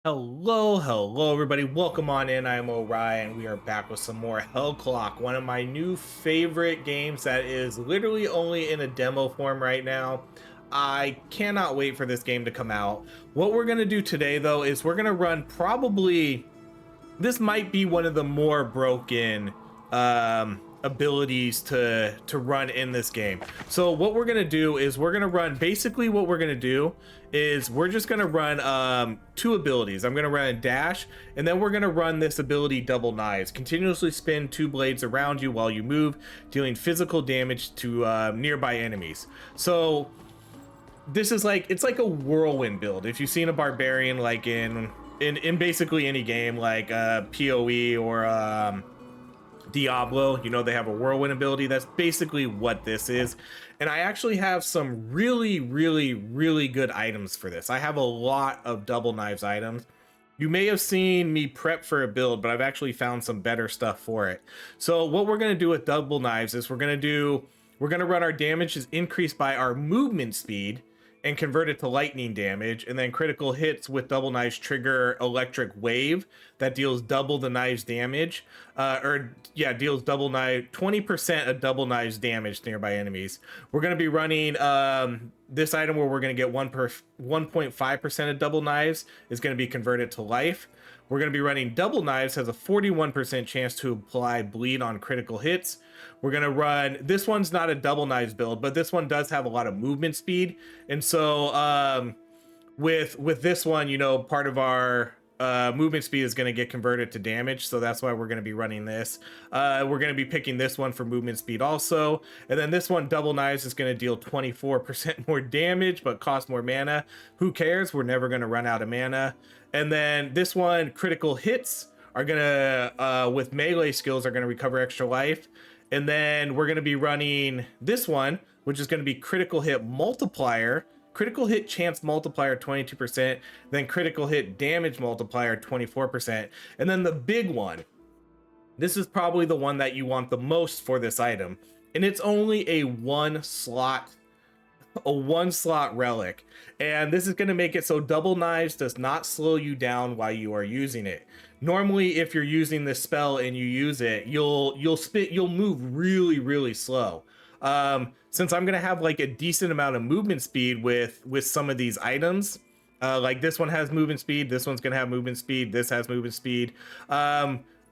Hello everybody. Welcome on in. I'm Orion. We are back with some more Hell Clock, one of my new favorite games that is literally only in a demo form right now. I cannot wait for this game to come out. What we're going to do today though is we're going to run probably this might be one of the more broken abilities to run in this game. So what we're gonna do is we're gonna run basically what we're gonna do is we're just gonna run two abilities. I'm gonna run a dash, and then we're gonna run this ability double knives. Continuously spin two blades around you while you move, dealing physical damage to nearby enemies. So this is like, it's like a whirlwind build. If you've seen a barbarian like in basically any game like PoE or Diablo, you know, they have a whirlwind ability. That's basically what this is. And I actually have some really good items for this. I have a lot of double knives items. You may have seen me prep for a build, but I've actually found some better stuff for it. So what we're going to do with double knives is we're going to run our damage is increased by our movement speed and convert it to lightning damage, and then critical hits with double knives trigger electric wave that deals double the knives damage, deals double knife 20% of double knives damage to nearby enemies. We're going to be running this item where we're going to get 1.5% of double knives is going to be converted to life. We're going to be running double knives, has a 41% chance to apply bleed on critical hits. We're going to run, this one's not a double knives build, but this one does have a lot of movement speed. And so with this one, you know, part of our movement speed is going to get converted to damage. So that's why we're going to be running this. We're going to be picking this one for movement speed also. And then this one, double knives, is going to deal 24% more damage, but cost more mana. Who cares? We're never going to run out of mana. And then this one, critical hits are going to, with melee skills, are going to recover extra life. And then we're going to be running this one, which is going to be critical hit multiplier, critical hit chance multiplier 22%, then critical hit damage multiplier 24%. And then the big one, this is probably the one that you want the most for this item. And it's only a one slot relic, and this is going to make it so double knives does not slow you down while you are using it. Normally, if you're using this spell and you use it, you'll move really slow. Since I'm going to have like a decent amount of movement speed with some of these items, like this one has movement speed, this one's going to have movement speed, this has movement speed,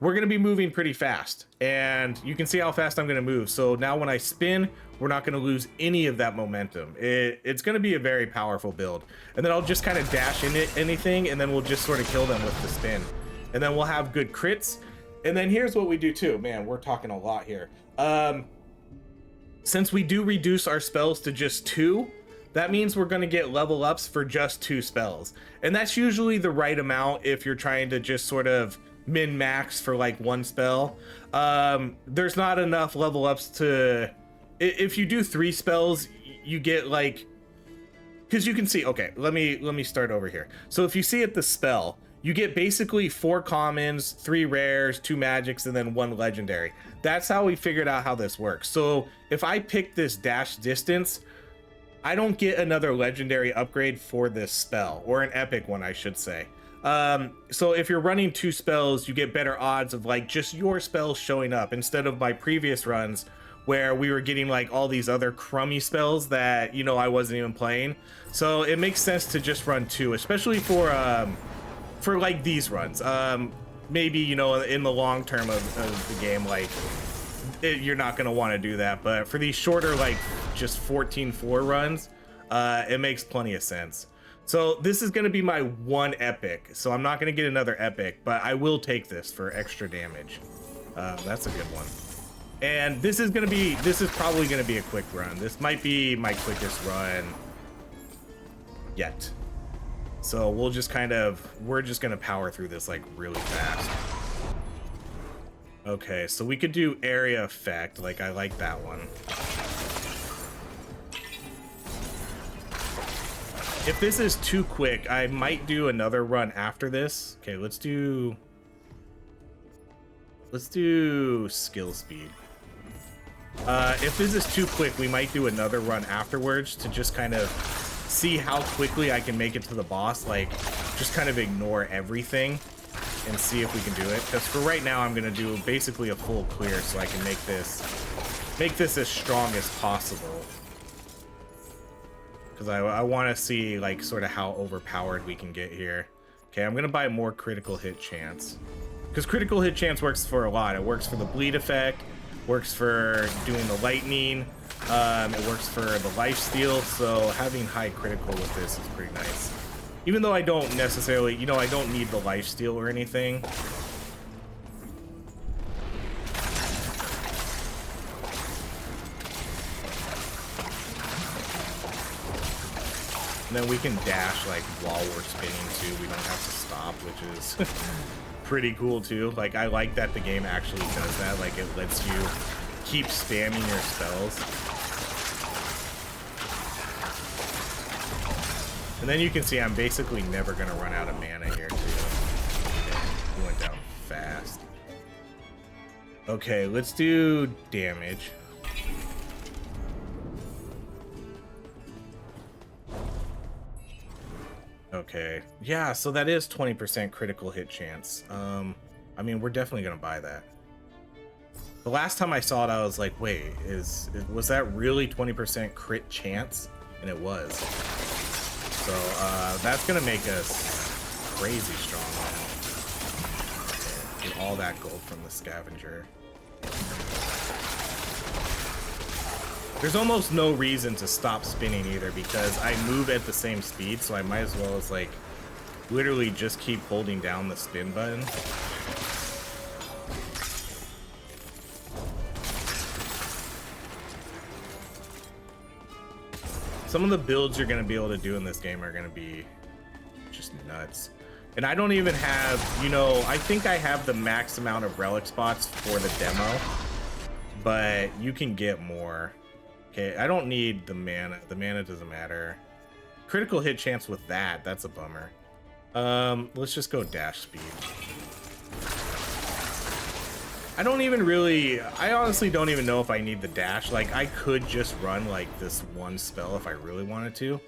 we're going to be moving pretty fast, and you can see how fast I'm going to move. So now when I spin, we're not going to lose any of that momentum. It's going to be a very powerful build. And then I'll just kind of dash in anything, and then we'll just sort of kill them with the spin. And then we'll have good crits. And then here's what we do too. Man, we're talking a lot here. Since we do reduce our spells to just 2, that means we're going to get level ups for just 2 spells. And that's usually the right amount if you're trying to just sort of min max for like one spell. There's not enough level ups to, if you do 3 spells, you get like, because you can see, okay, let me start over here. So if you see at the spell, you get basically 4 commons, 3 rares, 2 magics, and then 1 legendary. That's how we figured out how this works. So if I pick this dash distance, I don't get another legendary upgrade for this spell, or an epic one, I should say. So if you're running 2 spells, you get better odds of like just your spells showing up instead of my previous runs where we were getting like all these other crummy spells that, you know, I wasn't even playing. So it makes sense to just run 2, especially for like these runs. Maybe, you know, in the long term of the game, like you're not going to want to do that, but for these shorter, like just 14-4 runs, it makes plenty of sense. So this is going to be my 1 epic, so I'm not going to get another epic, but I will take this for extra damage. That's a good one. And this is probably going to be a quick run. This might be my quickest run yet. So we're just going to power through this like really fast. Okay, so we could do area effect. Like, I like that one. If this is too quick, I might do another run after this. Okay, let's do skill speed. If this is too quick, we might do another run afterwards to just kind of see how quickly I can make it to the boss, like just kind of ignore everything and see if we can do it. Because for right now, I'm gonna do basically a full clear so I can make this as strong as possible. Because I want to see like sort of how overpowered we can get here. Okay, I'm gonna buy more critical hit chance. Because critical hit chance works for a lot. It works for the bleed effect, works for doing the lightning, it works for the lifesteal, so having high critical with this is pretty nice. Even though I don't necessarily, you know, I don't need the lifesteal or anything. And then we can dash like while we're spinning too. We don't have to stop, which is pretty cool too. Like I like that the game actually does that. Like it lets you keep spamming your spells. And then you can see I'm basically never gonna run out of mana here too. Okay, we went down fast. Okay, let's do damage. Okay, yeah, so that is 20% critical hit chance. I mean, we're definitely gonna buy that. The last time I saw it, I was like, wait, was that really 20% crit chance? And it was. So that's gonna make us crazy strong now. Get all that gold from the scavenger. There's almost no reason to stop spinning either because I move at the same speed, so I might as well as like literally just keep holding down the spin button. Some of the builds you're going to be able to do in this game are going to be just nuts. And I don't even have, you know, I think I have the max amount of relic spots for the demo, but you can get more. Okay, I don't need the mana. The mana doesn't matter. Critical hit chance with that, that's a bummer. Let's just go dash speed. I honestly don't even know if I need the dash. Like, I could just run like this one spell if I really wanted to.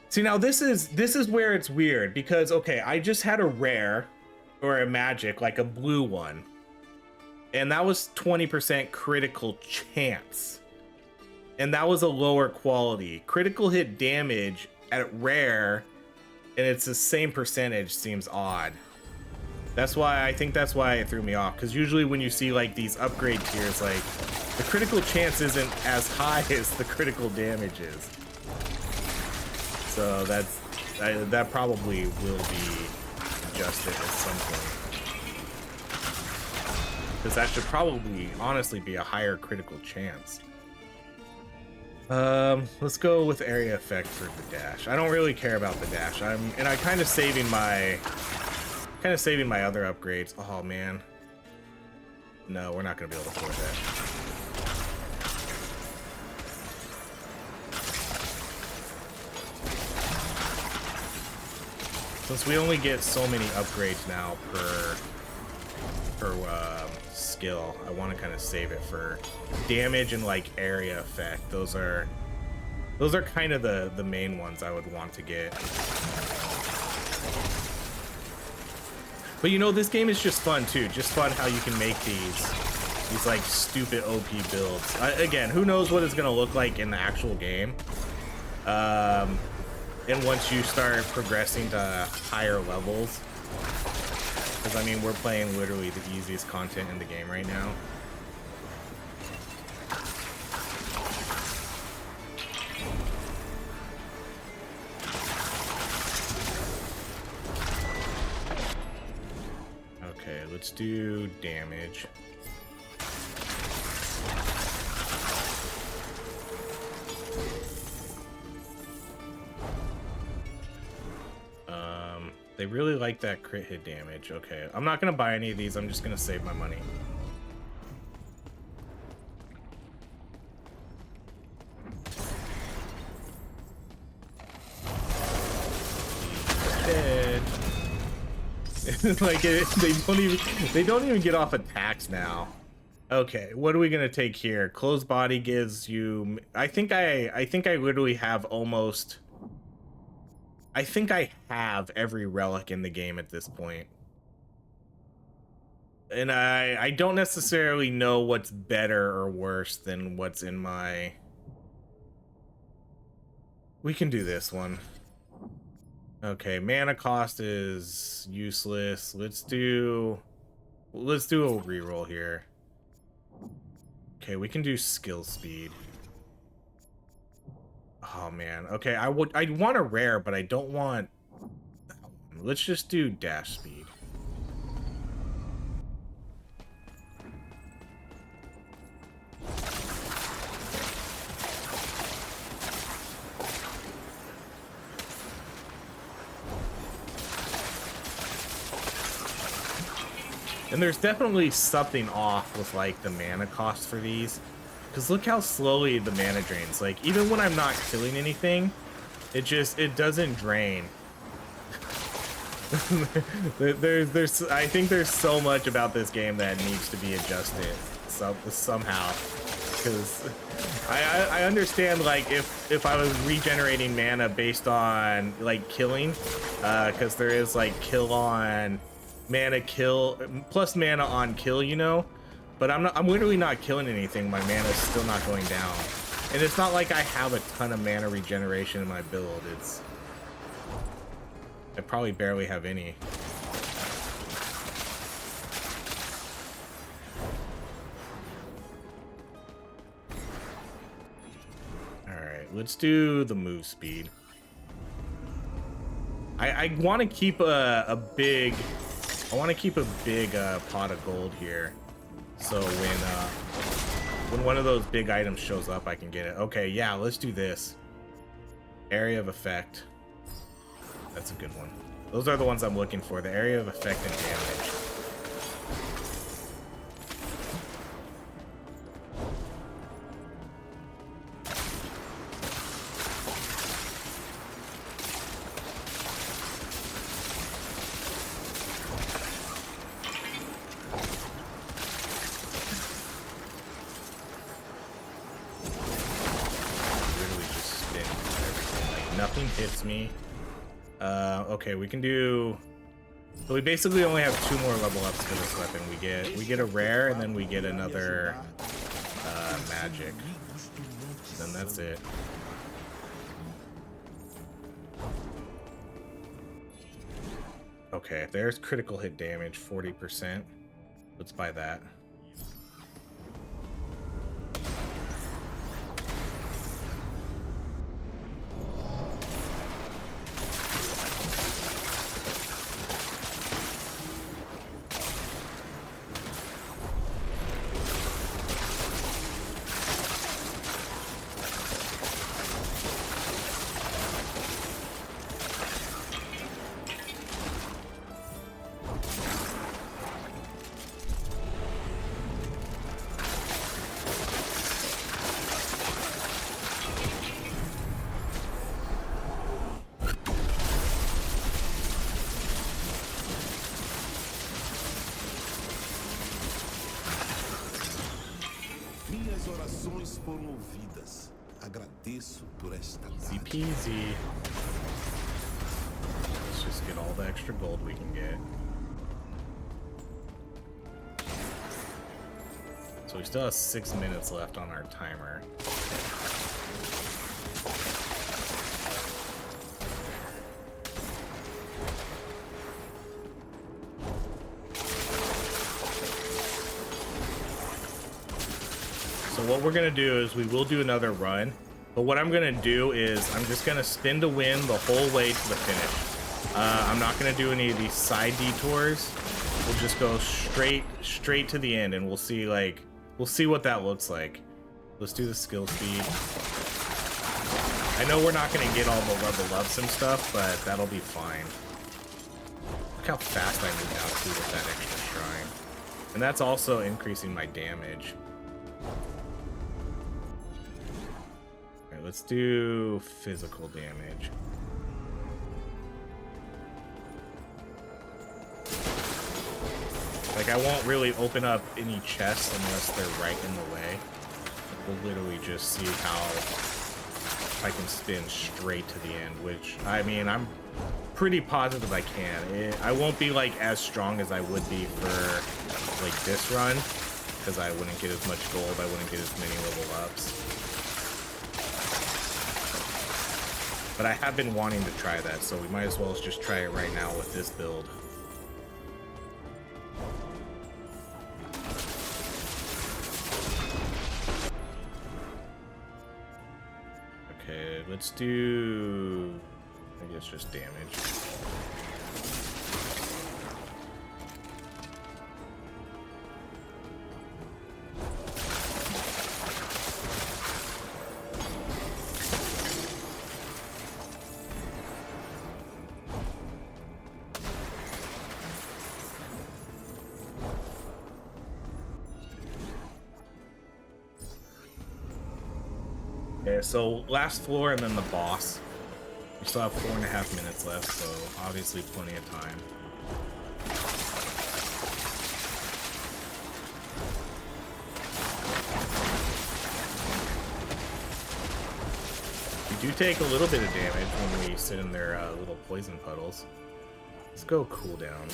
See, now this is where it's weird because, okay, I just had a rare or a magic, like a blue one, and that was 20% critical chance. And that was a lower quality. Critical hit damage at rare, and it's the same percentage, seems odd. That's why, I think that's why it threw me off. Because usually when you see like these upgrade tiers, like the critical chance isn't as high as the critical damage is. So that probably will be adjusted at some point. Because that should probably honestly be a higher critical chance. Let's go with area effect for the dash. I don't really care about the dash. I'm kind of saving my other upgrades. Oh man. No, we're not gonna be able to afford that. Since we only get so many upgrades now per skill, I want to kind of save it for damage and like area effect. Those are kind of the main ones I would want to get. But you know, this game is just fun too. Just fun how you can make these like stupid OP builds. Again, who knows what it's gonna look like in the actual game. And once you start progressing to higher levels, because I mean, we're playing literally the easiest content in the game right now. Okay, let's do damage. They really like that crit hit damage. Okay, I'm not gonna buy any of these. I'm just gonna save my money. Dead. Like they don't even get off attacks now. Okay, what are we gonna take here? Closed body gives you. I think I literally have almost I think I have every relic in the game at this point. And I don't necessarily know what's better or worse than what's in my... We can do this one. Okay, mana cost is useless. Let's do a reroll here. Okay, we can do skill speed. Oh man. Okay, I want a rare, but I don't want that one. Let's just do dash speed. And there's definitely something off with like the mana cost for these, because look how slowly the mana drains. Like even when I'm not killing anything, it doesn't drain. I think there's so much about this game that needs to be adjusted somehow, because I understand like if I was regenerating mana based on like killing, because there is like kill on mana kill plus mana on kill, you know, but I'm literally not killing anything. My mana is still not going down, and it's not like I have a ton of mana regeneration in my build. I probably barely have any. All right, let's do the move speed. I want to keep a big pot of gold here, so when one of those big items shows up, I can get it. Okay, yeah, let's do this. Area of effect. That's a good one. Those are the ones I'm looking for. The area of effect and damage. Hits me. Okay, we can do. So we basically only have 2 more level ups for this weapon. We get a rare, and then we get another magic. Then that's it. Okay, there's critical hit damage, 40%. Let's buy that. Easy peasy. Let's just get all the extra gold we can get. So we still have 6 minutes left on our timer. So what we're gonna do is we will do another run, but what I'm gonna do is I'm just gonna spin to win the whole way to the finish. I'm not gonna do any of these side detours. We'll just go straight to the end, and we'll see what that looks like. Let's do the skill speed. I know we're not gonna get all the level ups and stuff, but that'll be fine. Look how fast I move now too with that extra shrine, and that's also increasing my damage. Let's do physical damage. Like, I won't really open up any chests unless they're right in the way. We'll literally just see if I can spin straight to the end, which, I mean, I'm pretty positive I can. I won't be like as strong as I would be for like this run, because I wouldn't get as much gold, I wouldn't get as many level ups. But I have been wanting to try that, so we might as well just try it right now with this build. Okay, let's do, I guess, just damage. Okay, so last floor and then the boss. We still have 4.5 minutes left, so obviously plenty of time. We do take a little bit of damage when we sit in their little poison puddles. Let's go cooldown.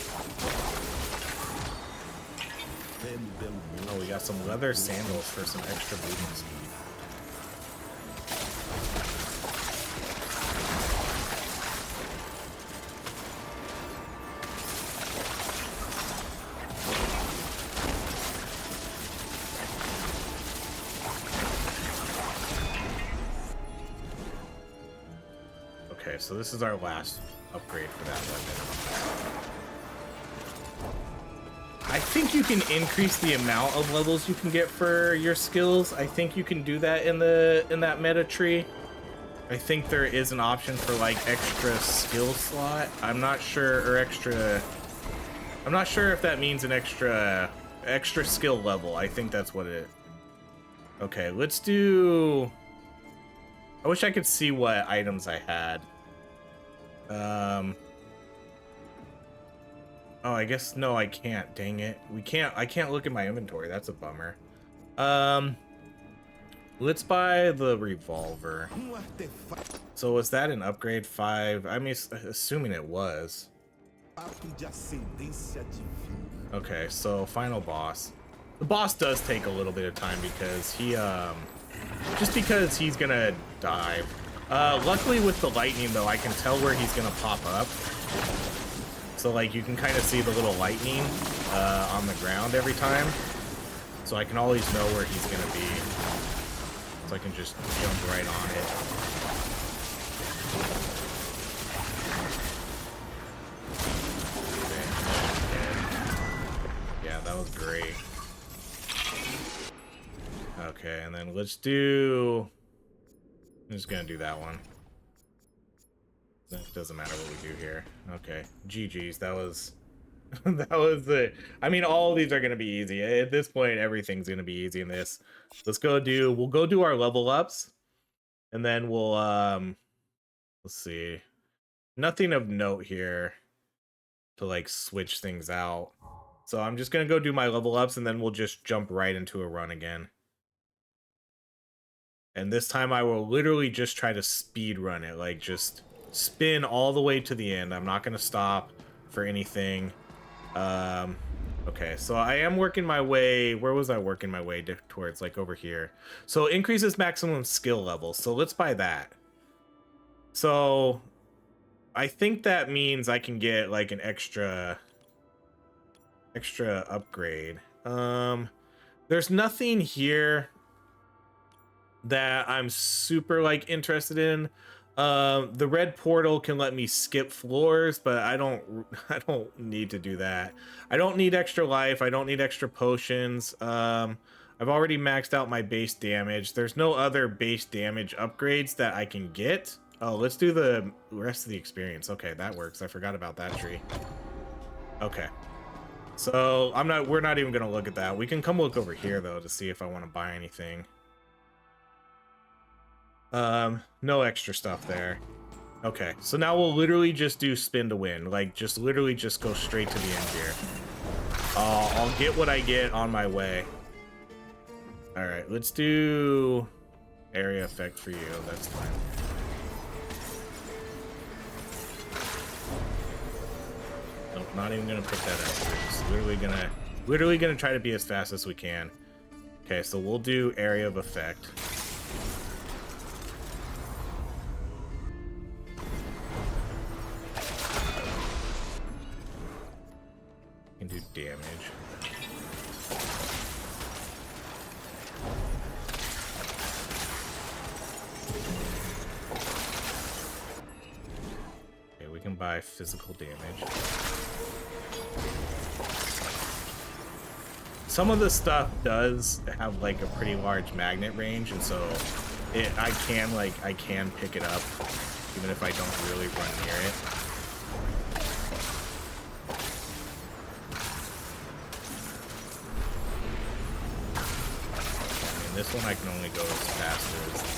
Oh, we got some leather sandals for some extra movement speed. Okay, so this is our last upgrade for that weapon. I think you can increase the amount of levels you can get for your skills. I think you can do that in that meta tree. I think there is an option for like extra skill slot. I'm not sure, or extra. I'm not sure if that means an extra skill level. I think that's what it. Okay, let's do. I wish I could see what items I had. Oh, I guess no, I can't. Dang it. I can't look at my inventory. That's a bummer. Let's buy the revolver. So was that an upgrade 5? I mean, assuming it was. Okay, so final boss. The boss does take a little bit of time because he just because he's gonna dive. Luckily with the lightning though, I can tell where he's gonna pop up. So like you can kind of see the little lightning on the ground every time. So I can always know where he's gonna be. So I can just jump right on it. Yeah, that was great. Okay, and then let's do... I'm just gonna do that one. It doesn't matter what we do here. Okay, GG's. That was that was it. I mean, all of these are gonna be easy at this point. Everything's gonna be easy in this. We'll go do our level ups, and then we'll let's see. Nothing of note here to like switch things out. So I'm just gonna go do my level ups, and then we'll just jump right into a run again. And this time I will literally just try to speed run it, like just spin all the way to the end. I'm not going to stop for anything. Okay, so I am working my way. Where was I working my way towards? Like over here. So increases maximum skill level. So let's buy that. So I think that means I can get like an extra upgrade. There's nothing here that I'm super like interested in. The red portal can let me skip floors, but I don't need to do that. I don't need extra life. I don't need extra potions. I've already maxed out my base damage. There's no other base damage upgrades that I can get. Oh, let's do the rest of the experience. Okay, that works. I forgot about that tree. Okay. So we're not even gonna look at that. We can come look over here though to see if I want to buy anything. No extra stuff there. Okay, so now we'll literally just do spin to win. Like, just literally just go straight to the end here. I'll get what I get on my way. Alright, let's do... area effect for you. That's fine. Nope, not even gonna pick that up. We're just literally gonna try to be as fast as we can. Okay, so we'll do area of effect. Can do damage. Okay, we can buy physical damage. Some of the stuff does have like a pretty large magnet range, and so I can pick it up even if I don't really run near it. I mean, this one I can only go as fast as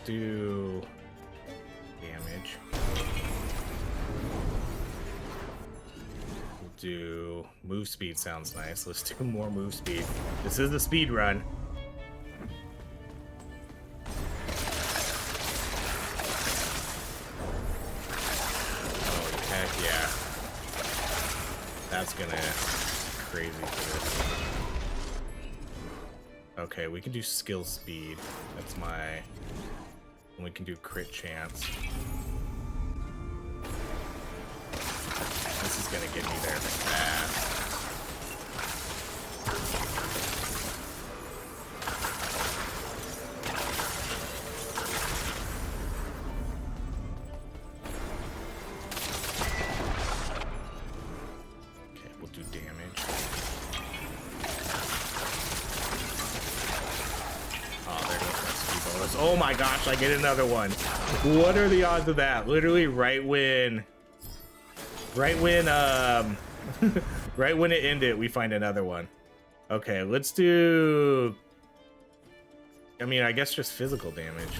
do damage. We'll do move speed. Sounds nice. Let's do more move speed. This is the speed run. Oh heck yeah! That's gonna be crazy for this. Okay, we can do skill speed. That's my. We can do crit chance. This is gonna get me there fast. Okay, we'll do damage. Oh, there goes my speed bonus. Oh my gosh, I get another one. What are the odds of that? Literally right when right when it ended, we find another one. Okay, let's do, I mean, I guess just physical damage.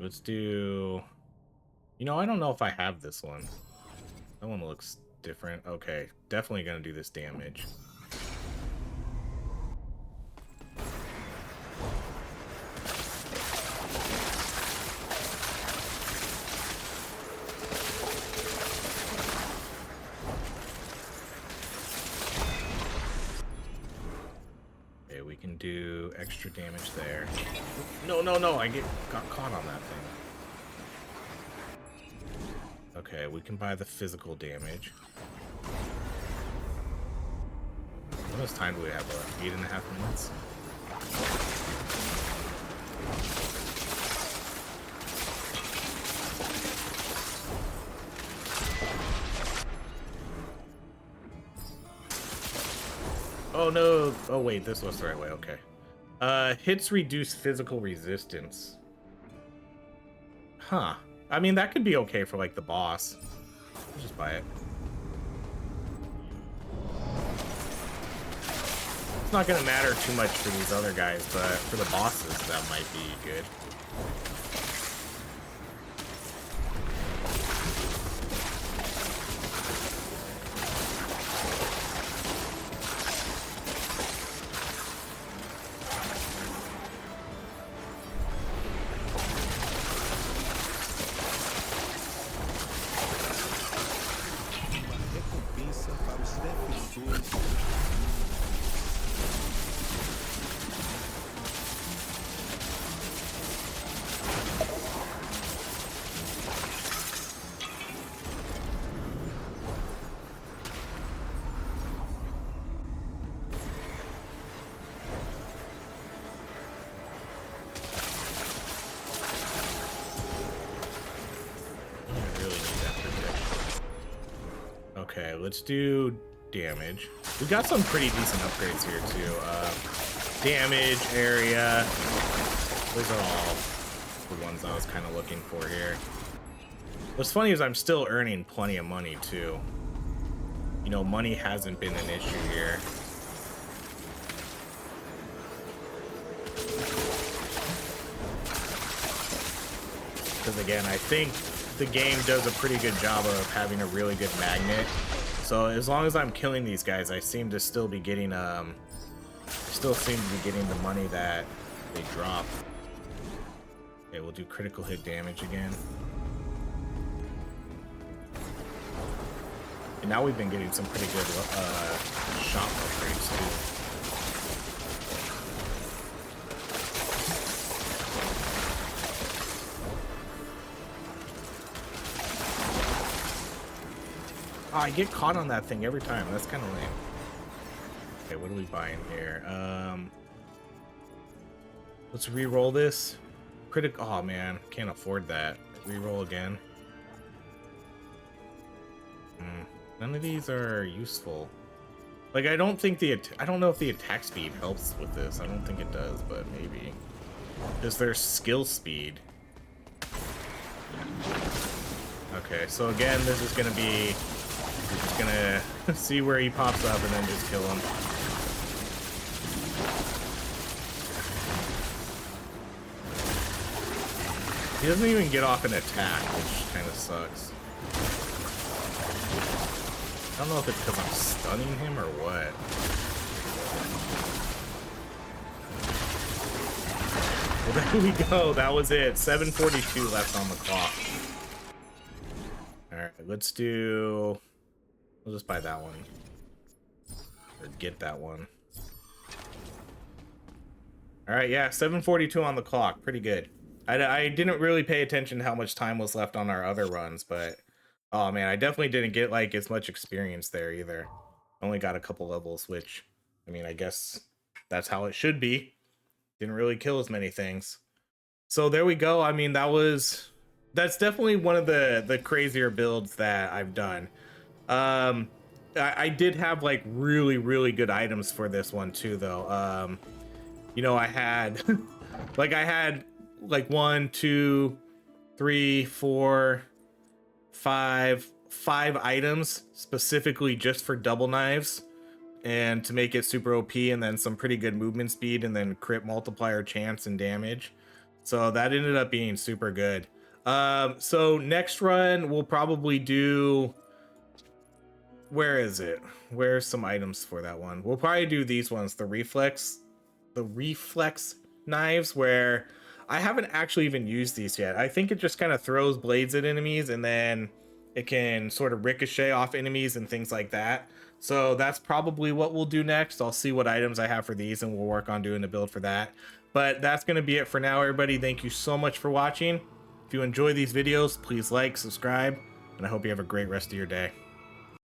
Let's do, you know, I don't know if I have this one. That one looks different. Okay, definitely gonna do this damage. Okay, we can do extra damage there. No, I got caught on that thing. Okay, we can buy the physical damage. How much time do we have left? 8.5 minutes? Oh no! Oh wait, this was the right way, okay. Hits reduce physical resistance. Huh. I mean, that could be okay for, like, the boss. Let's just buy it. It's not gonna matter too much for these other guys, but for the bosses, that might be good. Okay, let's do damage. We got some pretty decent upgrades here too. Damage, area. Those are all the ones I was kind of looking for here. What's funny is I'm still earning plenty of money too. You know, money hasn't been an issue here. Because again, I think the game does a pretty good job of having a really good magnet. So as long as I'm killing these guys, I seem to still be getting the money that they drop. Okay, we'll do critical hit damage again. And now we've been getting some pretty good shop upgrades too. Oh, I get caught on that thing every time. That's kind of lame. Okay, what are we buying here? Let's re-roll this. Oh man, can't afford that. Re-roll again. None of these are useful. Like, I don't know if the attack speed helps with this. I don't think it does, but maybe. Is there skill speed? Okay, so again, this is gonna be... We're just gonna see where he pops up and then just kill him. He doesn't even get off an attack, which kind of sucks. I don't know if it's because I'm stunning him or what. Well, there we go. That was it. 7:42 left on the clock. Alright, let's do... We'll just buy that one. Or get that one. Alright, yeah, 7:42 on the clock. Pretty good. I didn't really pay attention to how much time was left on our other runs, but... Oh man, I definitely didn't get like as much experience there either. Only got a couple levels, which, I mean, I guess that's how it should be. Didn't really kill as many things. So there we go. I mean, that's definitely one of the crazier builds that I've done. I did have like really, really good items for this one too, though. You know, I had like 1, 2, 3, 4, 5 items specifically just for double knives and to make it super OP, and then some pretty good movement speed, and then crit multiplier chance and damage. So that ended up being super good. So next run we'll probably do, where is it? Where's some items for that one? We'll probably do these ones, the reflex knives, where I haven't actually even used these yet. I think it just kind of throws blades at enemies, and then it can sort of ricochet off enemies and things like that. So that's probably what we'll do next. I'll see what items I have for these, and we'll work on doing a build for that. But that's going to be it for now, everybody. Thank you so much for watching. If you enjoy these videos, please like, subscribe, and I hope you have a great rest of your day.